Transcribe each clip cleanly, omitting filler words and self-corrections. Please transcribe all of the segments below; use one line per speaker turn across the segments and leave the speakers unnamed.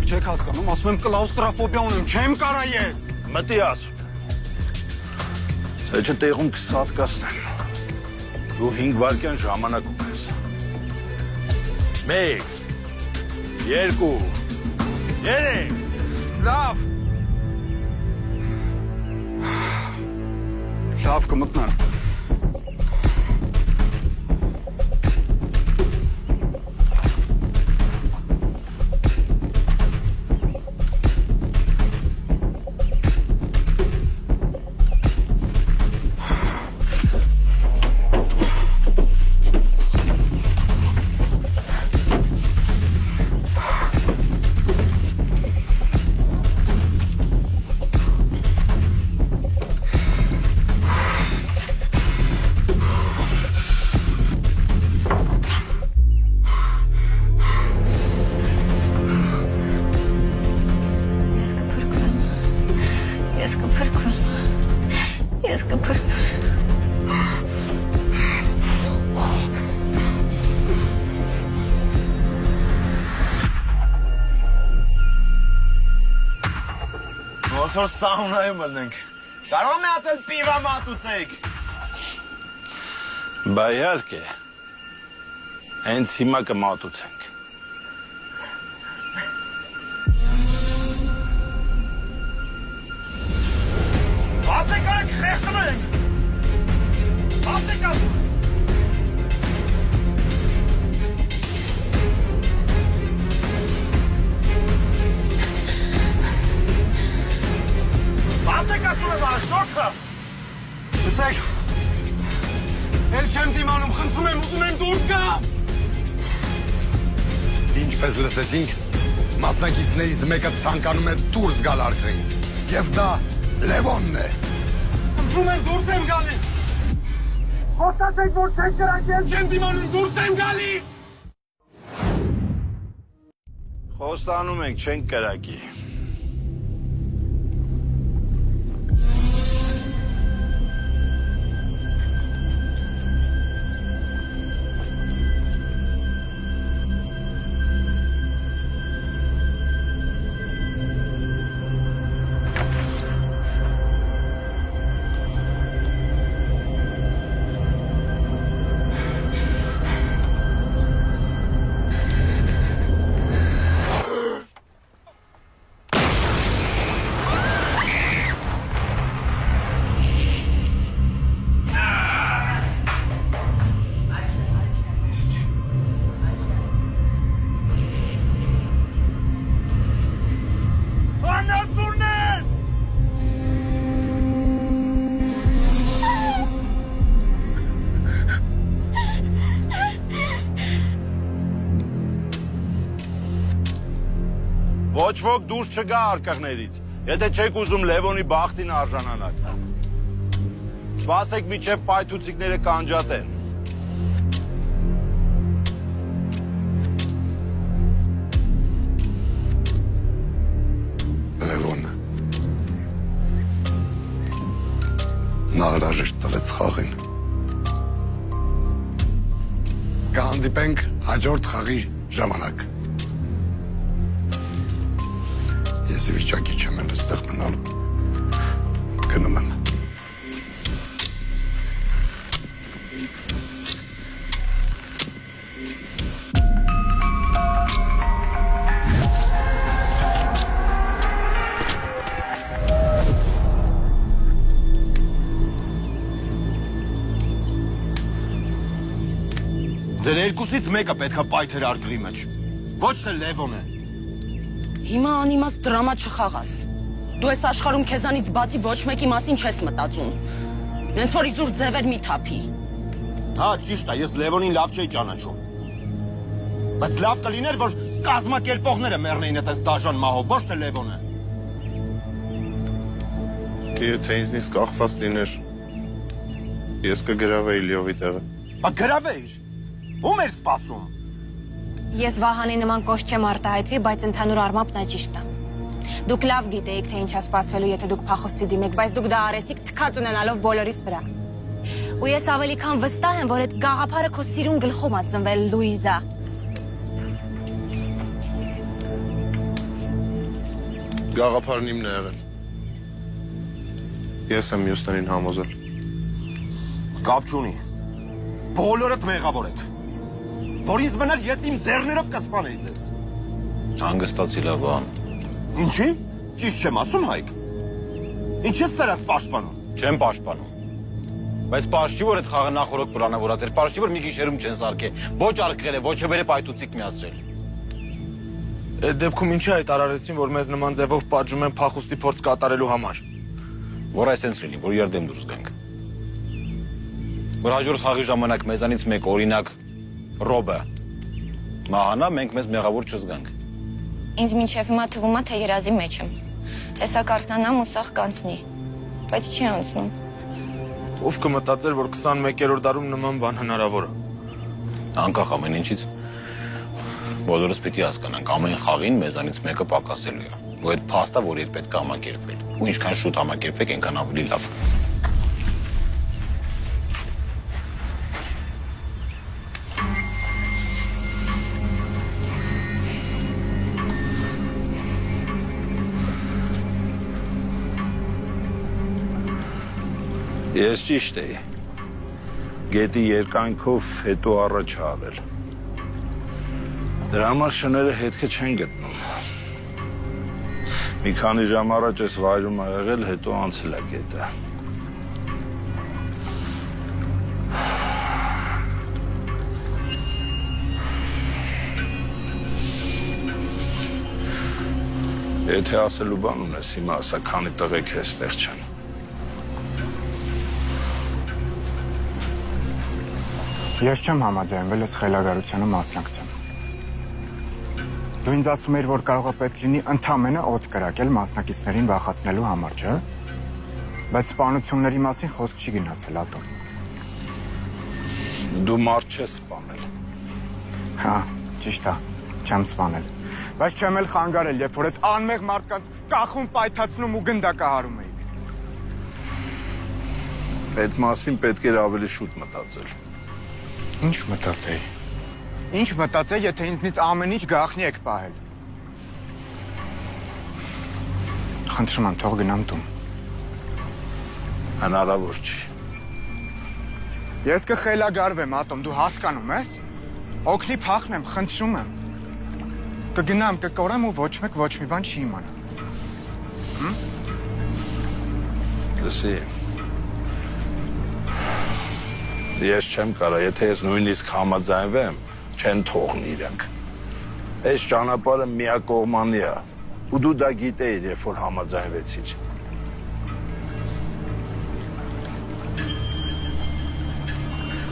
Դուք չեք հասկանում, ասում եմ կլաուստրոֆոբիա ունեմ, չեմ կարա ես։
Մտի ասում։ Սա չէ տեղում կսատկացնեմ։ Դու 5 վայրկյան ժամանակ ունես։ 1 2 3
Լավ։ Լավ կմտնեմ։
Ոնց սաունայում ելնենք։ Կարող եմ հատ էլ պիվա մատուցեք։ Բա իհարկե։ Հենց հիմա կմատուցենք։ Բացեք արեք խեղդում ենք։ Բացեք արեք։ Բացեք ասում եմ աշտոքը։
Լսեք։ Էլ չեմ դիմանում, խնդրում եմ, ուզում եմ դուրս գամ։
Ինչպես լսեցինք, մասնակիցներից մեկը ցանկանում է դուրս գալ արքայից։ Եվ դա Լևոնն է։
Խնդրում եմ դուրս եմ գալիս։ Խոստացեք, որ չեք կրակել։ Չեմ դիմանում, դուրս եմ գալիս։
Խոստանում ենք, չենք կրակի։ Ոչ ոք դուրս չգա արկղներից, եթե չեք ուզում Լևոնի բախտին արժանանալ։ Սպասեք միջև պայթուցիկները կանջատեն։
Լևոնը նա հրաժեշտ տվեց խաղին։ Կհանդիպենք հաջորդ խաղի ժամանակ։ Ես վիճակի չեմ էլ այստեղ մնալու։ Գնում եմ։
Ձեր երկուսից մեկը պետքա պայթեր արկղի մեջ։ Ոչ թե Լևոնը։
Հիմա անիմաց դրամա չխաղաս։ Դու այս աշխարհում քեզանից բացի ոչ մեկի մասին չես մտածում։ Հենց որ իզուր ձևեր մի թափի։
Հա, ճիշտ է, ես Լևոնին լավ չէի ճանաչում։ Բայց լավ կլիներ, որ կազմակերպողները մեռնեին այդպես դաժան մահով, ոչ թե Լևոնը։
Եթե ինձնից կախված լիներ, ես կգրավեի Լիովի տեղը։
Բա գրավեիր։ Ում էր սպասում։
Ես Վահանի նման կոշ չեմ արտահայտվի, բայց ընդհանուր առմամբ նա ճիշտ է։ Դուք լավ գիտեիք, թե ինչ է սպասվելու, եթե դուք փախոստի դիմեք, բայց դուք դա արեցիք թքած ունենալով բոլորիս վրա։ Ու ես ավելի քան վստահ եմ, որ այդ գաղափարը քո սիրուն գլխում ա ծնվել, Լուիզա։
Գաղափարն իմն է եղել։ Ես եմ մյուսներին համոզել։
Կապ չունի։ Բոլորդ մեղավոր եք։ Որ ինձ մնալ ես իմ ձեռներով կսպանեի ձեզ։
Հանգստացի լավ բան։
Ինչի՞։ Ճիշտ չեմ ասում, Հայկ։ Ինչ ես սրած պաշտպանում։
Չեմ պաշտպանում։ Բայց պաշտի որ այդ խաղը նախորդ պլանավորած էր, պաշտի որ մի գիշերում չեն սարքե, ոչ արկղել է, ոչ է պայթուցիկ միացրել։
Այդ դեպքում ինչի այդ արարեցին, որ մեզ նման ձևով պատժում են փախուստի փորձ կատարելու համար։
Որ այսենց լինի, որ երդեմ դուրս գանք։ Որ հաջորդ խաղի ժամանակ մեզանից մեկ օրինակ Ռոբը մահանա, մենք մեզ մեղավոր չզգանք։
Ինձ մինչև հիմա թվում է, թե երազի մեջ եմ։ Հեսա կարթնանամ ու սաղ կանցնի, բայց չի անցնում։
Ով կմտածեր, որ 21-րդ դարում նման բան հնարավոր է։
Անկախ ամեն ինչից բոլորս պիտի հասկանանք, ամեն խաղին մեզանից մեկը պակասելու է։ Ու այդ փաստը, որ իր պետք է համակերպել։ Ու ինչքան շուտ համակերպեք, այնքան ավելի լավ։ Ես ճիշտ էի։ Գետի երկայնքով հետո առաջ արել։ Դրա համար շները հետքը չեն գտնում։ Մի քանի ժամ առաջ ես վայրում ա եղել, հետո անցել է գետը։ Եթե ասելու բան ունես, հիմա ասա, քանի տղեկ է ստեղ չեն։
Ես չեմ համաձայնվել այս խելագարությանը մասնակցեմ։ Դու ինձ ասում էիր, որ կարող է պետք լինի ընդամենը օդ կրակել մասնակիցներին վախացնելու համար, չէ՞։ Բայց սպանությունների մասին խոսք չի գնացել, Ատոմ։
Դու մարդ չես սպանել։
Հա, ճիշտ է, չեմ սպանել։ Բայց չեմ էլ խանգարել, երբ որ այդ անմեղ մարդկանց կախում պայթացնում ու գնդակահարում էիք։
Այդ մասին պետք էր ավելի շուտ մտածել։
Ինչ մտածեի։ Ինչ մտածեի, եթե ինձնից ամեն ինչ գաղտնի եք պահել։ Խնդրում եմ, թող գնամ տուն։
Հնարավոր չի։
Ես կխելագարվեմ, Ատոմ, դու հասկանում ես։ Օգնի փախնեմ, խնդրում եմ։ Կգնամ, կկորեմ ու ոչ մեկ ոչ մի բան չի իմանա։
Լսի։ Ես չեմ կարա, եթե ես նույնիսկ համաձայնվեմ, չեն թողնի իրենք։ Այս ճանապարհը միակողմանի է, ու դու դա գիտեիր, երբ որ համաձայնվեցիր։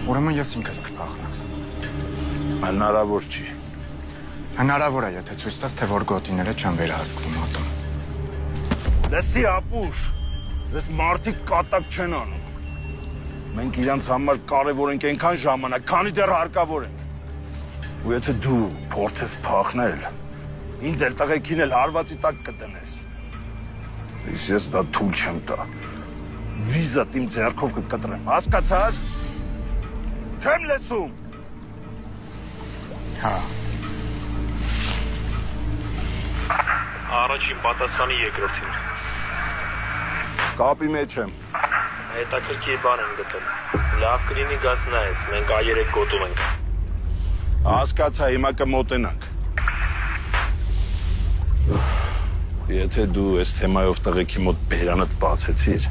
Ուրեմն ես ինքս կփախնեմ։
Հնարավոր չի։
Հնարավոր է, եթե ցույց տաս, թե որ գոտիները չեն վերահսկվում, Ատոմ։
Լսի, ապուշ, ես մարդիկ կատակ չեն անում։ Մենք իրանց համար կարևոր ենք այնքան ժամանակ, քանի դեռ հարկավոր ենք։ Ու եթե դու փորձես փախնել, ինձ էլ տղեկին էլ հարվածի տակ կտնես։ Իսկ ես դա թույլ չեմ տա։ Վիզատ իմ ձեռքով կկտրեմ, հասկացար։ Չեմ լսում։
Հա։
Առաջին պատասխանի երկրորդին։
Կապի մեջ եմ։
Հետաքրքիր բան եմ գտել։ Լավ կլինի գաս նայես, մենք այերեք գոտում ենք։
Հասկացա, հիմա կմոտենանք։ Եթե դու այս թեմայով տղեկի մոտ բերանդ բացեցիր,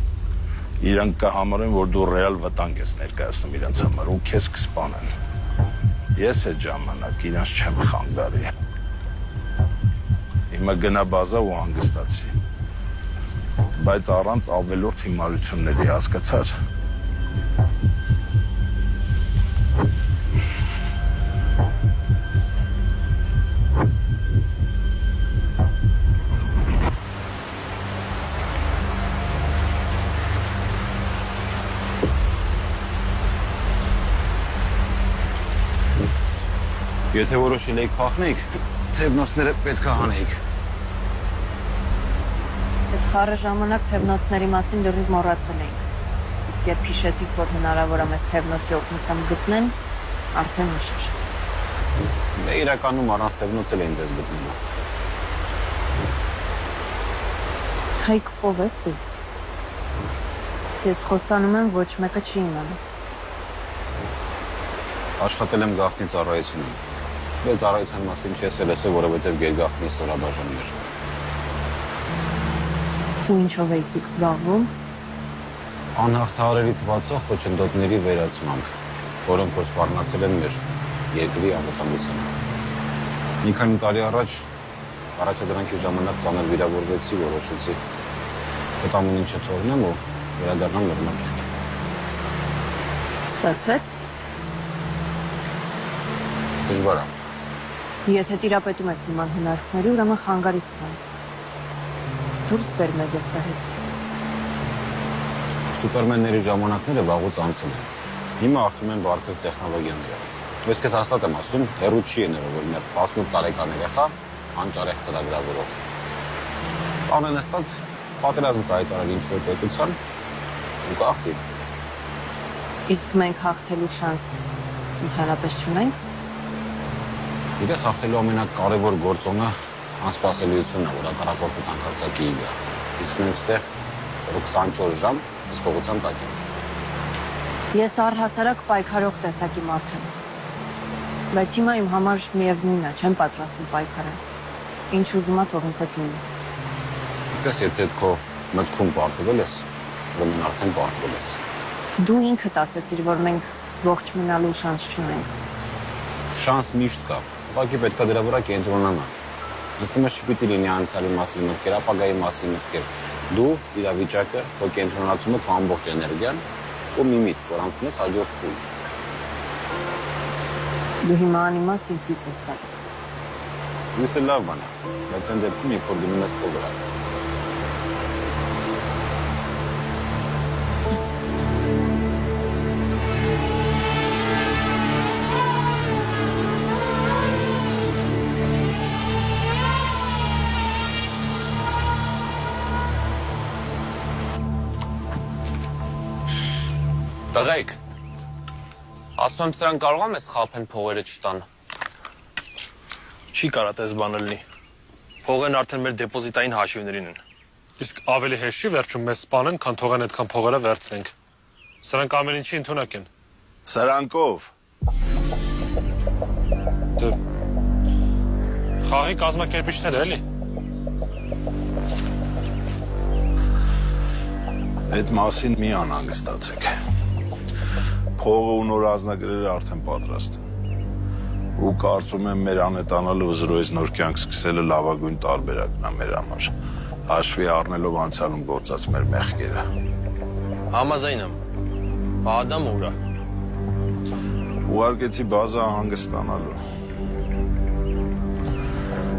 իրանք կհամարեն, որ դու ռեալ վտանգ ես ներկայացնում իրանց համար ու քեզ կսպանեն։ Ես այդ ժամանակ իրանց չեմ խանգարի։ Հիմա գնա բազա ու հանգստացի։ Բայց առանց ավելորդ հիմարությունների, հասկացար։ Եթե որոշել եք փախնեիք, թևնոցները պետք է հանեիք։
Այդ խառը ժամանակ թևնոցների մասին լրիվ մոռացել էինք։ Իսկ երբ հիշեցիք, որ հնարավոր է մեզ թևնոցի օգնությամբ գտնեն, արդեն ուշ էր։
Դե իրականում առանց թևնոց էլ էին ձեզ գտնելու։
Հայկով ես դու։ Ես խոստանում եմ ոչ մեկը չի իմանում։
Աշխատել եմ գաղտնի ծառայությունում։ Բայց ծառայության մասին չես լսել, որովհետև գերգաղտնի ստորաբաժանումն էր։
Ու ինչով եք դուք զբաղվում։
Անհաղթահարելի թվացող խոչընդոտների վերացմամբ, որոնք որ սպառնացել են մեր երկրի անվտանգությանը։ Մի քանի տարի առաջադրանքի ժամանակ ծանր վիրավորվեցի, որոշեցի այդ ամեն ինչը թողնեմ ու վերադառնամ նորմալ։
Ստացվեց։
Դժվար է։
Եթե տիրապետում ես նման հնարքների, ուրեմն խանգարի սրանց։ Դուրս բեր մեզ այստեղից։
Սուպերմենների ժամանակները վաղուց անցել են։ Հիմա ախտում են բարձր տեխնոլոգիաները։ Ես քեզ հաստատ եմ ասում, հեռու չի եղել, որ մեր 18 տարեկան երեխա անճարեղ ծրագրավորող։ Տանը նստած պատերազմ կայտարել ինչ-որ պետության ու կախտի։
Իսկ մենք հաղթելու շանս ընդհանրապես չունենք։
Իրես հաղթելու ամենակարևոր գործոնը անսպասելիությունն է, որ հակառակորդը թանկարծակի գա։ Իսկ մենք ստեղ 24 ժամ հսկողության տակ ենք։
Ես առհասարակ պայքարող տեսակի մարդ եմ։ Բայց հիմա իմ համար միևնույնն է, չեմ պատրաստվում պայքարել։ Ինչ ուզում ա թող ինձ հետ լինի։
Դες եթե քո մտքում պարտվել ես, ուրեմն արդեն պարտվել ես։
Դու ինքդ ասացիր, որ մենք ողջ մնալու շանս չունենք։
Շանս միշտ կա, ուղղակի պետք է դրա վրա կենտրոնանալ։ Իսկ մեզ չպիտի լինի անցյալի մասին մտքեր, ապագայի մասին մտքեր։ Դու իրավիճակը, քո կենտրոնացումը, քո ամբողջ էներգիան ու մի միտք, որ անցնես հաջորդ փուլ։
Դու հիմա անիմաստ ինձ հույս ես տալիս։
Հույսը լավ բան է, բայց այն դեպքում երբ որ գնում ես քո վրա։
Տղայք, ասում եմ սրան կարող եմ ես խափեն փողերը չտան։
Չի կարա տես բանը լինի։ Փողերն արդեն մեր դեպոզիտային հաշիվներին են։ Իսկ ավելի հեշտ չի վերջում մեզ սպանեն, քան թողեն այդքան փողերը վերցնենք։ Սրանք ամեն ինչի ընդունակ են։
Սրանքով։
Դե խաղի կազմակերպիչներ էլի։
Այդ մասին մի անհանգստացեք։ Փողը ու նոր ազնագրերը արդեն պատրաստ են։ Ու կարծում եմ մեր անետանալը վզրոյից նոր կյանք սկսելը լավագույն տարբերակն է մեր համար։ Հաշվի առնելով անցյալում գործած մեր մեղքերը։
Համաձայն եմ։ Ադամը ուրա։
Ուղարկեցի բազա հանգստանալու։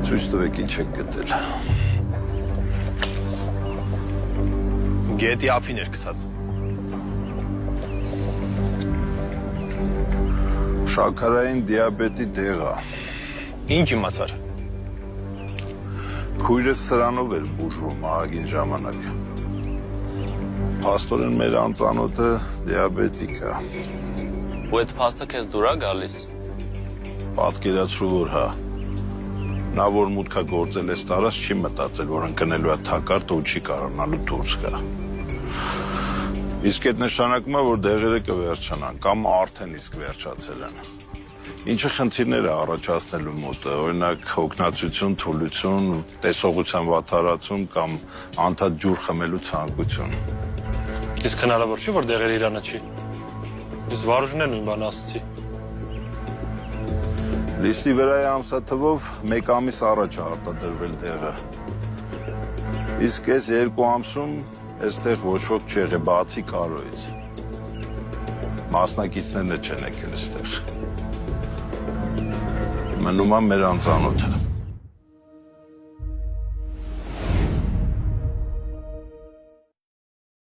Ցույց տվեք ինչ եք գտել։
Գետի ափին էր գցած։
Շաքարային դիաբետի դեղա։
Ինչ իմացար։
Քույրս սրանով էր բուժվում ահագին ժամանակ։ Փաստորեն մեր անծանոթը դիաբետիկ է։
Ու այդ փաստը քեզ դուր է գալիս։
Պատկերացրու որ հա։ Նա որ մուտքա գործել է ստարած չի մտածել, որ ընկնելու է թակարդը ու չի կարողանալու դուրս գա։ Իսկ այդ նշանակում է, որ դեղերը կվերջանան կամ արդեն իսկ վերջացել են։ Ինչը խնդիրներ է առաջացնելու մոտը, օրինակ հոգնածություն, թուլություն, տեսողության վատթարացում կամ անդադ ջուր խմելու ցանկություն։
Իսկ հնարավոր չի, որ դեղերը իրանը չի։ Ես վարուժն նույն բանը ասացի։
Լիստի վրայի ամսաթվով 1 ամիս առաջ է արտադրվել դեղը։ Իսկ այս 2 ամսում այստեղ ոչ ոք չի եղել, բացի Կարոյից։ Մասնակիցներն չեն եկել այստեղ։ Մնում է մեր անծանոթը։